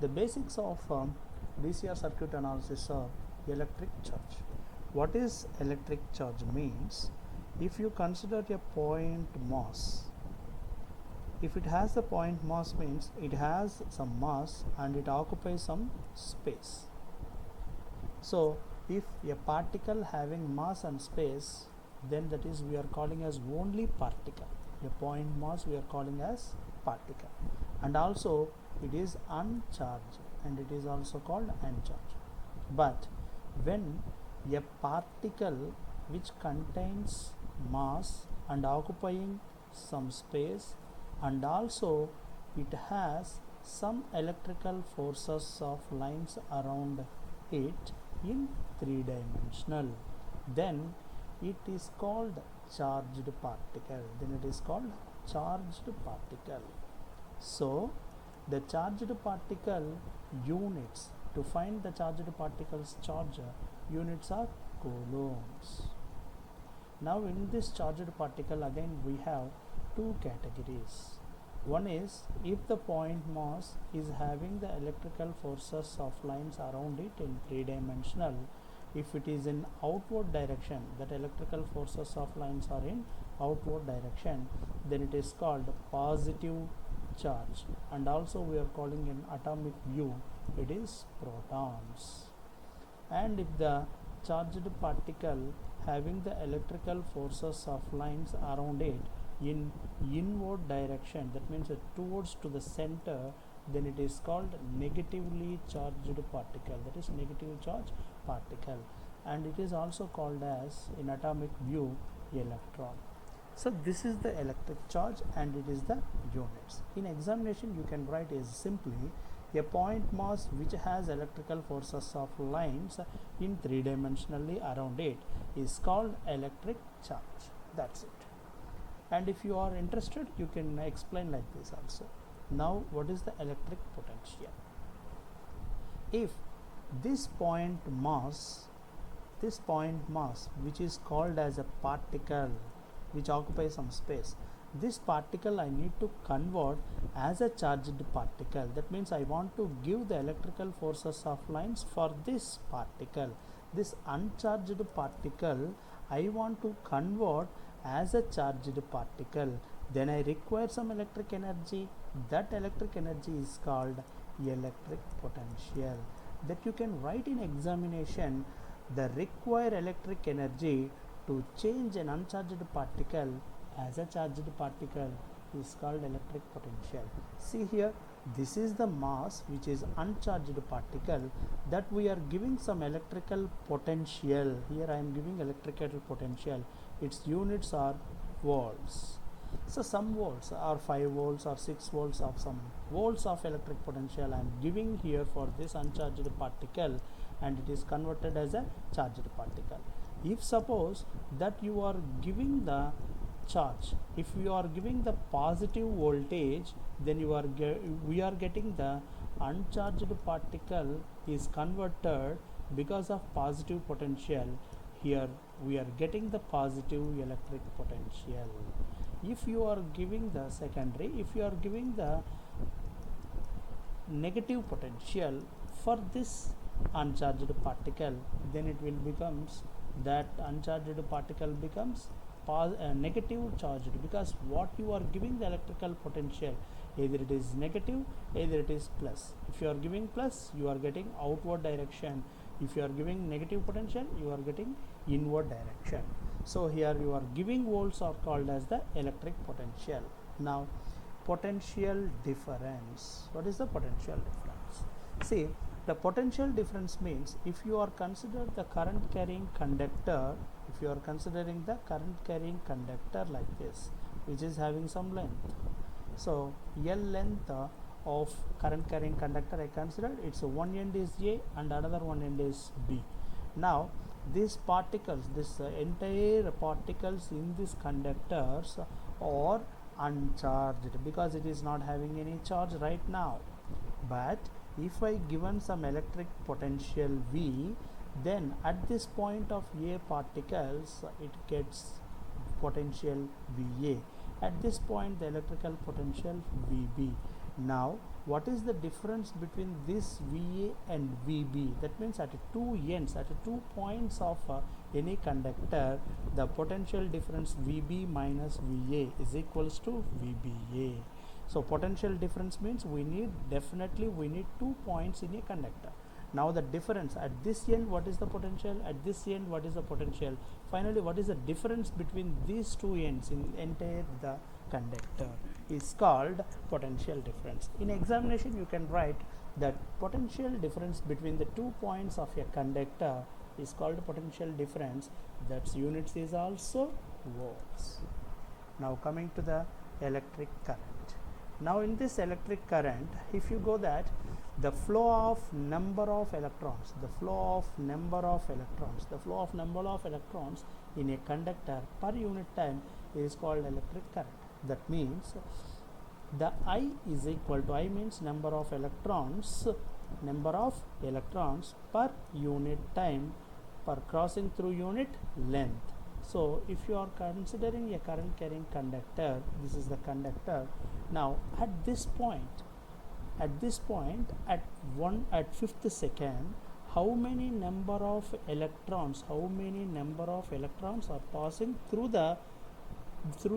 The basics of DCR circuit analysis are electric charge. What is electric charge means? If you consider a point mass, if it has a point mass means it has some mass and it occupies some space. So if a particle having mass and space, then that is we are calling as only particle. A point mass we are calling as particle, and also it is uncharged and it is also called uncharged. But when a particle which contains mass and occupying some space, and also it has some electrical forces of lines around it in three-dimensional, then it is called charged particle. So the charged particle units, to find the charged particle's charge, units are coulombs. Now in this charged particle again we have two categories. One is if the point mass is having the electrical forces of lines around it in three-dimensional. If it is in outward direction, that electrical forces of lines are in outward direction, then it is called positive charge, and also we are calling in atomic view it is protons. And if the charged particle having the electrical forces of lines around it in inward direction, that means towards to the center, then it is called negatively charged particle, that is negative charge particle, and it is also called as in atomic view electron. So this is the electric charge and it is the units. In examination you can write as simply a point mass which has electrical forces of lines in three-dimensionally around it is called electric charge. That's it. And if you are interested, you can explain like this also. Now what is the electric potential? If this point mass which is called as a particle which occupies some space, this particle I need to convert as a charged particle. That means I want to give the electrical forces of lines for this particle. This uncharged particle I want to convert as a charged particle. Then I require some electric energy. That electric energy is called electric potential. That you can write in examination, the required electric energy to change an uncharged particle as a charged particle is called electric potential. See here, this is the mass which is uncharged particle, that we are giving some electrical potential. Here I am giving electrical potential. Its units are volts. So some volts are 5 volts or 6 volts of some volts of electric potential I am giving here for this uncharged particle, and it is converted as a charged particle. If suppose that you are giving the charge, if you are giving the positive voltage, then we are getting the uncharged particle is converted because of positive potential. Here we are getting the positive electric potential. If you are giving the secondary, if you are giving the negative potential for this uncharged particle, then it will becomes that uncharged particle becomes negative charged, because what you are giving the electrical potential, either it is negative, either it is plus. If you are giving plus, you are getting outward direction. If you are giving negative potential, you are getting inward direction. So here you are giving volts are called as the electric potential. Now potential difference. What is the potential difference? See, the potential difference means if you are considered the current carrying conductor, if you are considering the current carrying conductor like this, which is having some length. So L length of current carrying conductor I considered, its one end is A and another one end is B. Now these particles, this entire particles in these conductors are uncharged because it is not having any charge right now. But if I given some electric potential V, then at this point of A particles it gets potential VA. At this point the electrical potential VB. Now what is the difference between this VA and VB? That means at two ends, at 2 points of any conductor, the potential difference VB minus VA is equals to VBA. So potential difference means we need 2 points in a conductor. Now the difference at this end, what is the potential? At this end, what is the potential? Finally, what is the difference between these two ends in entire the conductor is called potential difference. In examination, you can write that potential difference between the 2 points of a conductor is called potential difference. That's units is also volts. Now coming to the electric current. Now in this electric current, if you go that the flow of number of electrons in a conductor per unit time is called electric current. That means the I is equal to, I means number of electrons per unit time per crossing through unit length. So if you are considering a current carrying conductor, this is the conductor. Now at this point at fifth second, how many number of electrons are passing through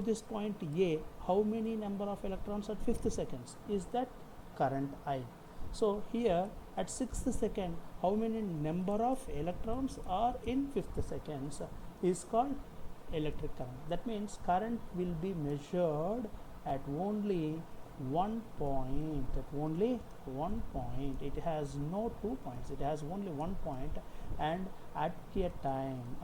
this point A? How many number of electrons at fifth seconds is that current I? So here at 6th second, how many number of electrons are in 5th seconds is called electric current. That means current will be measured at only 1 point. It has no 2 points, it has only 1 point, and at a time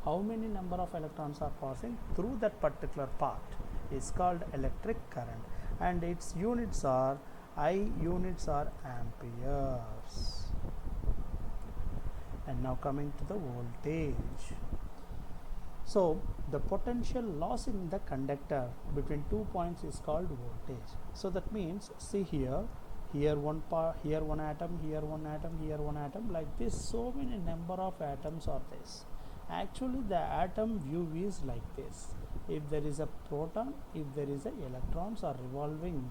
how many number of electrons are passing through that particular part is called electric current, and its units are amperes. And now coming to the voltage. So the potential loss in the conductor between 2 points is called voltage. So that means, see here one atom, here one atom, like this. So many number of atoms are this. Actually the atom view is like this. If there is a proton, if there is a electrons are revolving,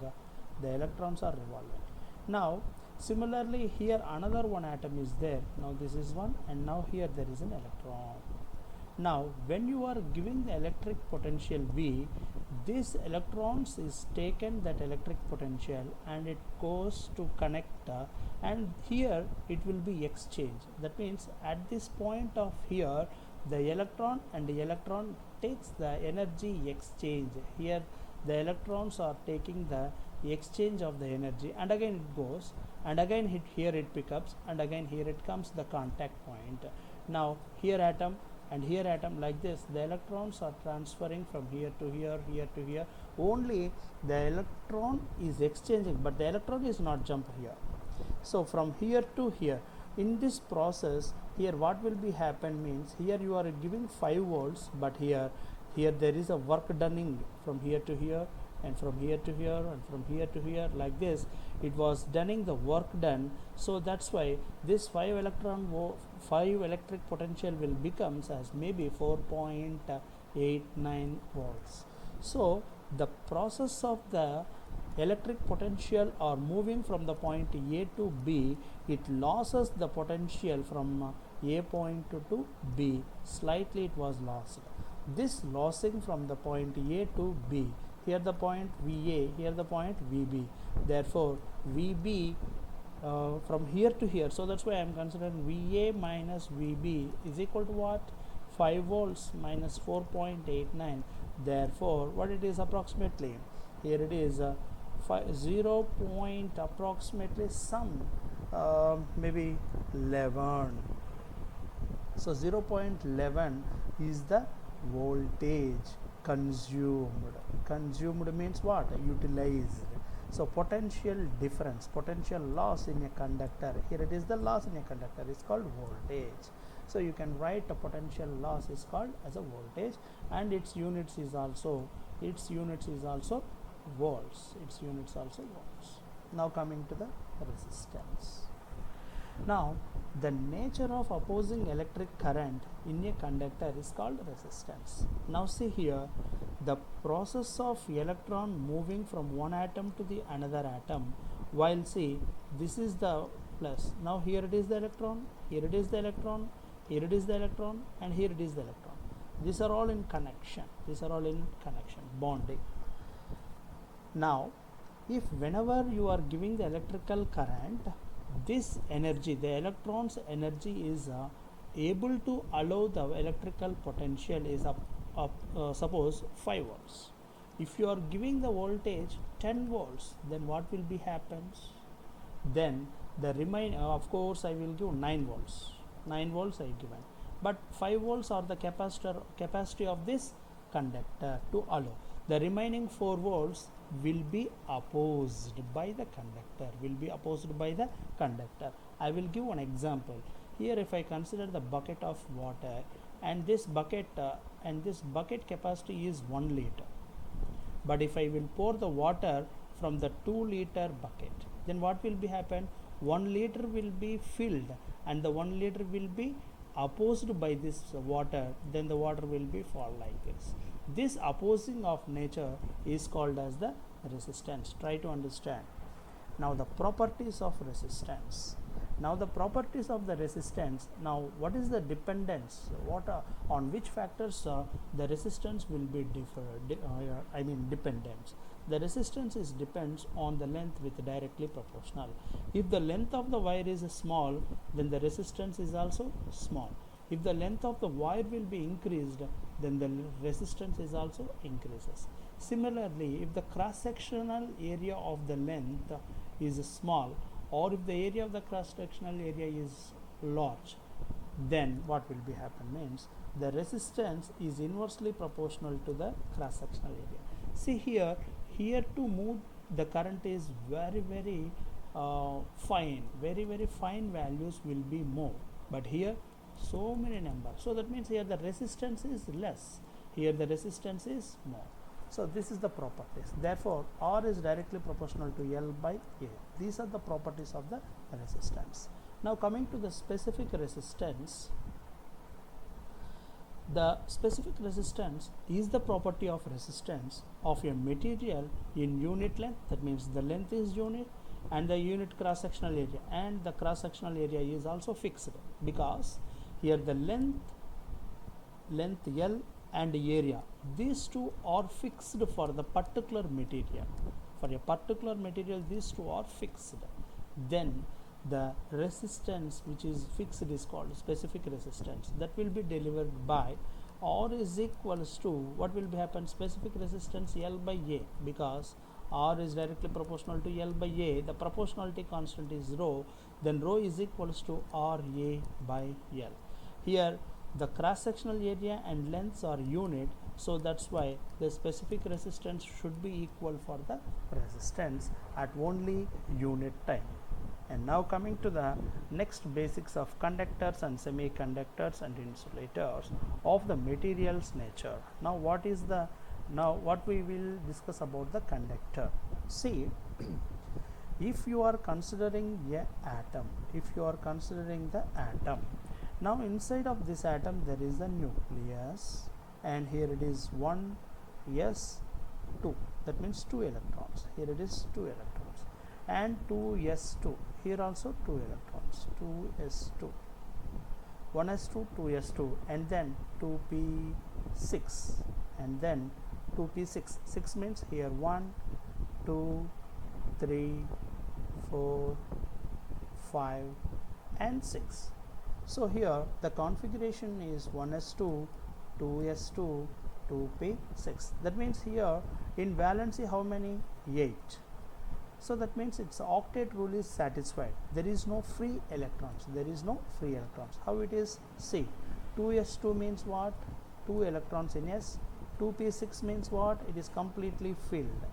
the electrons are revolving. Now similarly here another one atom is there. Now this is one, and now here there is an electron. Now when you are giving the electric potential V, this electrons is taken that electric potential and it goes to connector, and here it will be exchanged. That means at this point of here, the electron and the electron takes the energy exchange. Here the electrons are taking the exchange of the energy, and again it goes, and again here it picks up, and again here it comes the contact point. Now here atom and here atom, like this the electrons are transferring from here to here, here to here. Only the electron is exchanging, but the electron is not jump here. So from here to here, in this process, here what will be happen means, here you are giving 5 volts, but here there is a work done from here to here, and from here to here, and from here to here, like this it was done the work done. So that's why this 5 electric potential will becomes as maybe 4.89 volts. So the process of the electric potential are moving from the point A to B, it loses the potential from A point to B. Slightly it was lost. This losing from the point A to B, here the point VA, here the point VB. Therefore VB from here to here, so that's why I am considering VA minus VB is equal to what? 5 volts minus 4.89. Therefore what it is approximately? Here it is 0 point approximately some maybe 11. So 0.11 is the voltage consumed means what? Utilized. So potential difference, potential loss in a conductor, here it is the loss in a conductor is called voltage. So you can write a potential loss is called as a voltage, and its units is also volts. Now coming to the resistance. Now, the nature of opposing electric current in a conductor is called resistance. Now see here, the process of electron moving from one atom to the another atom, while see this is the plus. Now here it is the electron, here it is the electron, here it is the electron, and here it is the electron. These are all in connection. These are all in connection, bonding. Now, if whenever you are giving the electrical current, this energy, the electron's energy is able to allow the electrical potential is suppose 5 volts. If you are giving the voltage 10 volts, then what will be happens? Then the remain of course I will give 9 volts. 9 volts I given, but 5 volts are the capacity of this conductor to allow. The remaining 4 volts will be opposed by the conductor. I will give one example. Here if I consider the bucket of water, and this bucket capacity is 1 liter, but if I will pour the water from the 2-liter bucket, then what will be happen? 1 liter will be filled and the 1 liter will be opposed by this water, then the water will be fall like this. This opposing of nature is called as the resistance. Try to understand. Now the properties of resistance. Now the properties of the resistance. Now what is the dependence? On which factors the resistance will be dependence. The resistance is depends on the length with directly proportional. If the length of the wire is small, then the resistance is also small. If the length of the wire will be increased, then the resistance is also increases. Similarly, if the cross-sectional area of the length is small, or if the area of the cross-sectional area is large, then what will be happen means the resistance is inversely proportional to the cross-sectional area. See here to move the current is very fine, very fine values will be more, but here so many numbers. So that means here the resistance is less, here the resistance is more. So this is the properties. Therefore, R is directly proportional to L by A. These are the properties of the resistance. Now coming to the specific resistance. The specific resistance is the property of resistance of a material in unit length. That means the length is unit and the unit cross-sectional area, and the cross-sectional area is also fixed, because here the length L and area, these two are fixed for the particular material. For a particular material, these two are fixed. Then the resistance which is fixed is called specific resistance. That will be delivered by R is equals to what will be happen? Specific resistance L by A, because R is directly proportional to L by A. The proportionality constant is rho. Then rho is equals to RA by L. Here the cross-sectional area and lengths are unit, so that's why the specific resistance should be equal for the resistance at only unit time. And now coming to the next basics of conductors and semiconductors and insulators of the materials nature. Now what we will discuss about the conductor. See, if you are considering the atom, now inside of this atom there is a nucleus, and here it is 1s2, that means 2 electrons. Here it is 2 electrons, and 2s2, here also 2 electrons, 2s2, 1s2, 2s2, and then 2p6, and then 2p6. 6 means here 1, 2, 3, 4, 5, and 6. So here the configuration is 1s2, 2s2, 2p6. That means here in valency how many? 8. So that means its octet rule is satisfied. There is no free electrons. How it is? See, 2s2 means what? 2 electrons in S. 2p6 means what? It is completely filled.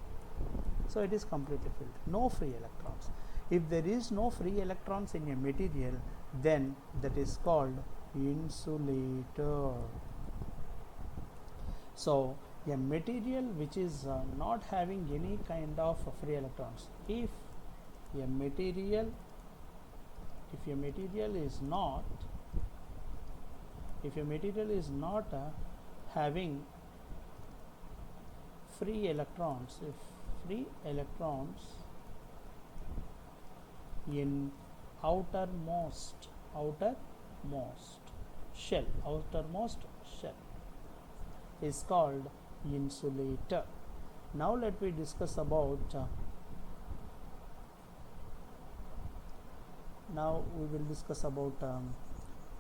So it is completely filled. No free electrons. If there is no free electrons in a material, then that is called insulator. So a material which is not having any kind of free electrons, if a material if your material is not having free electrons, if free electrons in outermost shell is called insulator. Now let me discuss about now we will discuss about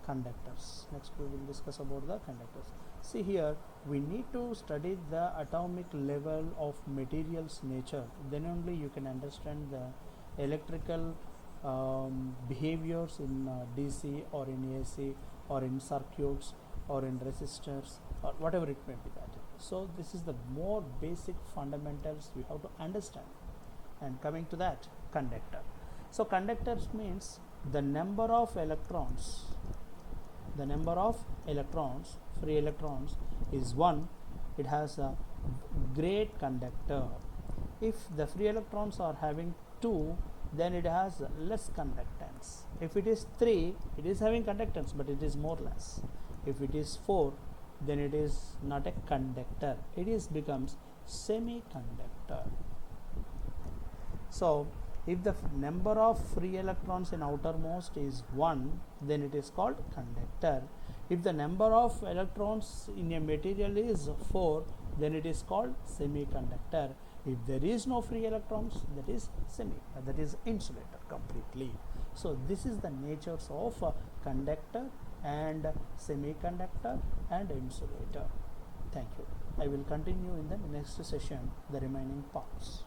conductors. Next we will discuss about the conductors. See here, we need to study the atomic level of materials nature, then only you can understand the electrical behaviors in DC or in AC or in circuits or in resistors or whatever it may be that. So this is the more basic fundamentals we have to understand. And coming to that, conductor. So conductors means the number of electrons, free electrons is 1. It has a great conductor. If the free electrons are having 2, then it has less conductance. If it is 3, it is having conductance, but it is more less. If it is 4, then it is not a conductor. It is becomes semiconductor. So if the number of free electrons in outermost is 1, then it is called conductor. If the number of electrons in a material is 4, then it is called semiconductor. If there is no free electrons, that is insulator completely. So this is the natures of conductor and semiconductor and insulator. Thank you. I will continue in the next session the remaining parts.